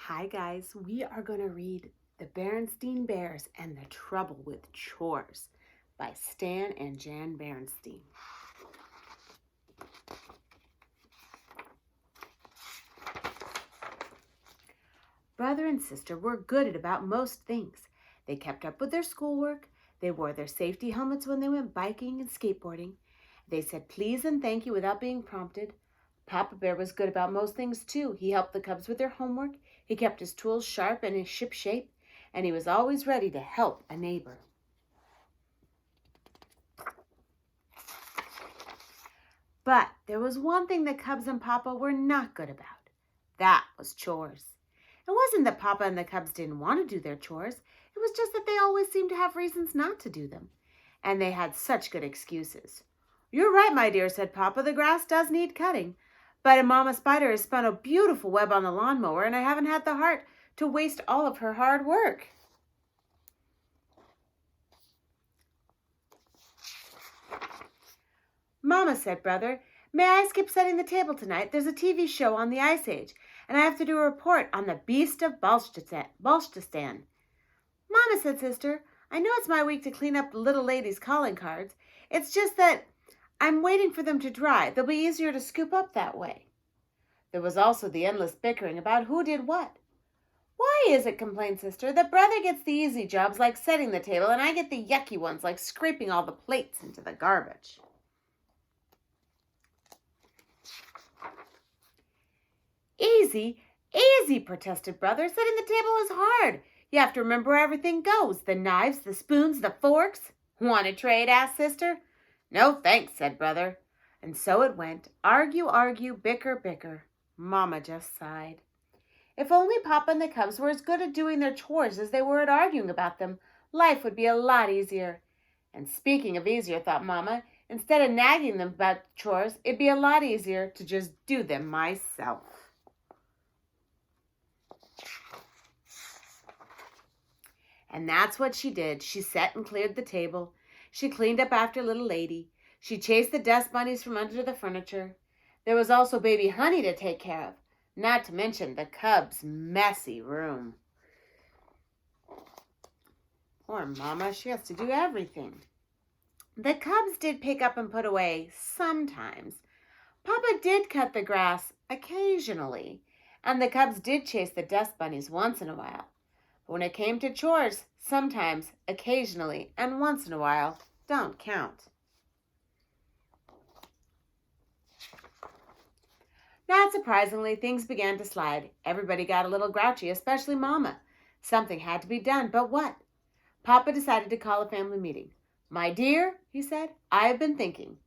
Hi guys, we are going to read The Berenstain Bears and the Trouble with Chores by Stan and Jan Berenstain. Brother and sister were good at about most things. They kept up with their schoolwork. They wore their safety helmets when they went biking and skateboarding. They said please and thank you without being prompted. Papa Bear was good about most things too. He helped the cubs with their homework. He kept his tools sharp and his ship shape, and he was always ready to help a neighbor. But there was one thing that Cubs and Papa were not good about. That was chores. It wasn't that Papa and the Cubs didn't want to do their chores. It was just that they always seemed to have reasons not to do them. And they had such good excuses. "You're right, my dear," said Papa. "The grass does need cutting. But Mama Spider has spun a beautiful web on the lawnmower, and I haven't had the heart to waste all of her hard work." "Mama," said Brother, "may I skip setting the table tonight? There's a TV show on the Ice Age, and I have to do a report on the Beast of Balstistan." "Mama," said Sister, "I know it's my week to clean up the little lady's calling cards. It's just that I'm waiting for them to dry. They'll be easier to scoop up that way." There was also the endless bickering about who did what. "Why is it," complained Sister, "that Brother gets the easy jobs like setting the table and I get the yucky ones like scraping all the plates into the garbage?" "Easy, easy," protested Brother. "Setting the table is hard. You have to remember where everything goes. The knives, the spoons, the forks." "Want to trade?" asked Sister. "No, thanks," said Brother. And so it went. Argue, argue, bicker, bicker. Mama just sighed. If only Papa and the Cubs were as good at doing their chores as they were at arguing about them, life would be a lot easier. And speaking of easier, thought Mama, instead of nagging them about chores, it'd be a lot easier to just do them myself. And that's what she did. She set and cleared the table. She cleaned up after little lady. She chased the dust bunnies from under the furniture. There was also baby Honey to take care of, not to mention the Cubs' messy room. Poor Mama, she has to do everything. The Cubs did pick up and put away sometimes. Papa did cut the grass occasionally, and the Cubs did chase the dust bunnies once in a while. But when it came to chores, sometimes, occasionally, and once in a while don't count. Not surprisingly, things began to slide. Everybody got a little grouchy, especially Mama. Something had to be done, but what? Papa decided to call a family meeting. "My dear," he said, "I've been thinking."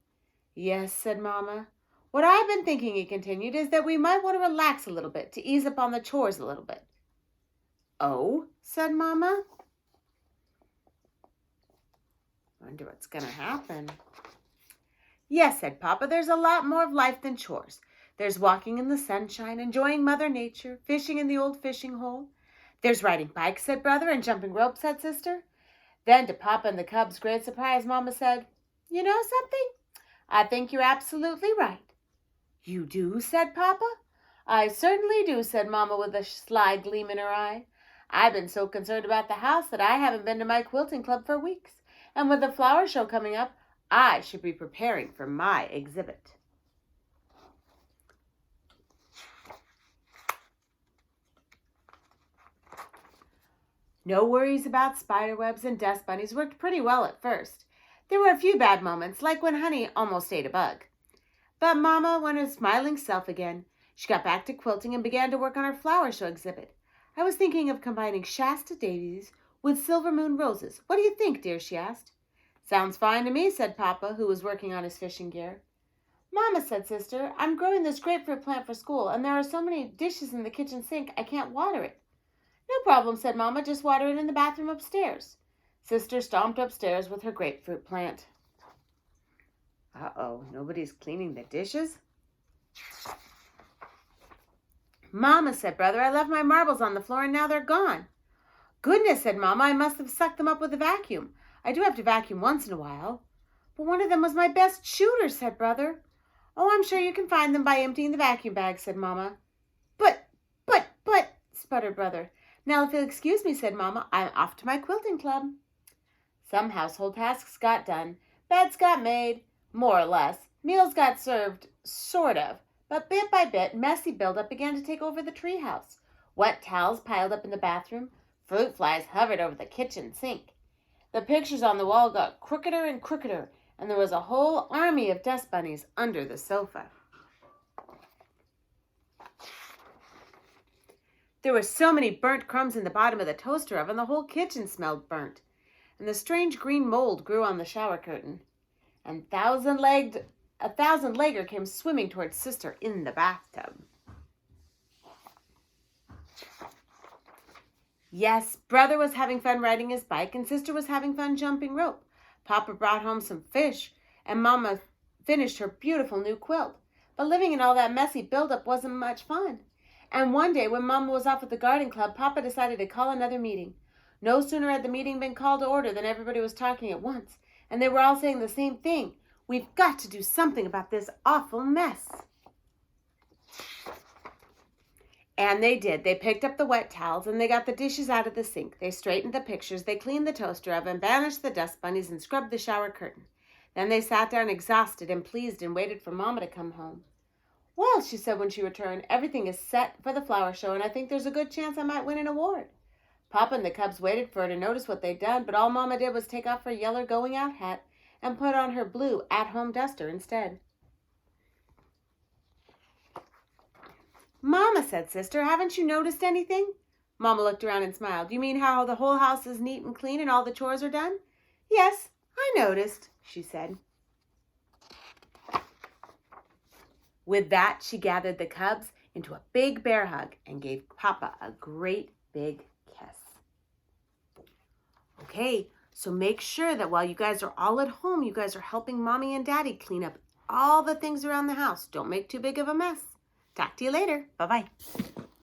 "Yes," said Mama. "What I've been thinking," he continued, "is that we might want to relax a little bit, to ease up on the chores a little bit." "Oh," said Mama. Wonder what's going to happen. "Yes," said Papa, "there's a lot more of life than chores. There's walking in the sunshine, enjoying Mother Nature, fishing in the old fishing hole. There's riding bikes," said Brother, "and jumping rope," said Sister. Then, to Papa and the Cubs' great surprise, Mama said, "You know something? I think you're absolutely right." "You do?" said Papa. "I certainly do," said Mama with a sly gleam in her eye. "I've been so concerned about the house that I haven't been to my quilting club for weeks. And with the flower show coming up, I should be preparing for my exhibit." No worries about spiderwebs and dust bunnies worked pretty well at first. There were a few bad moments, like when Honey almost ate a bug. But Mama went her smiling self again. She got back to quilting and began to work on her flower show exhibit. "I was thinking of combining Shasta daisies with silver moon roses. What do you think, dear?" she asked. "Sounds fine to me," said Papa, who was working on his fishing gear. "Mama," said Sister, "I'm growing this grapefruit plant for school, and there are so many dishes in the kitchen sink I can't water it." "No problem," said Mama. "Just water it in the bathroom upstairs." Sister stomped upstairs with her grapefruit plant. Uh-oh, nobody's cleaning the dishes? "Mama," said Brother, "I left my marbles on the floor and now they're gone." "Goodness," said Mama, "I must have sucked them up with a vacuum. I do have to vacuum once in a while." "But one of them was my best shooter," said Brother. "Oh, I'm sure you can find them by emptying the vacuum bag," said Mama. But, sputtered Brother. "Now, if you'll excuse me," said Mama, "I'm off to my quilting club." Some household tasks got done. Beds got made, more or less. Meals got served, sort of. But bit by bit, messy buildup began to take over the treehouse. Wet towels piled up in the bathroom. Fruit flies hovered over the kitchen sink. The pictures on the wall got crookeder and crookeder, and there was a whole army of dust bunnies under the sofa. There were so many burnt crumbs in the bottom of the toaster oven, the whole kitchen smelled burnt. And the strange green mold grew on the shower curtain. And a thousand-legger came swimming towards Sister in the bathtub. Yes, Brother was having fun riding his bike, and Sister was having fun jumping rope. Papa brought home some fish, and Mama finished her beautiful new quilt. But living in all that messy buildup wasn't much fun. And one day, when Mama was off at the garden club, Papa decided to call another meeting. No sooner had the meeting been called to order than everybody was talking at once, and they were all saying the same thing. We've got to do something about this awful mess. And they did. They picked up the wet towels, and they got the dishes out of the sink. They straightened the pictures, they cleaned the toaster oven, banished the dust bunnies, and scrubbed the shower curtain. Then they sat down exhausted and pleased and waited for Mama to come home. "Well," she said when she returned, "everything is set for the flower show, and I think there's a good chance I might win an award." Papa and the cubs waited for her to notice what they'd done, but all Mama did was take off her yellow going-out hat and put on her blue at-home duster instead. "Mama," said Sister, "haven't you noticed anything?" Mama looked around and smiled. "You mean how the whole house is neat and clean and all the chores are done?" "Yes, I noticed," she said. With that, she gathered the cubs into a big bear hug and gave Papa a great big kiss. Okay, so make sure that while you guys are all at home, you guys are helping Mommy and Daddy clean up all the things around the house. Don't make too big of a mess. Talk to you later. Bye-bye.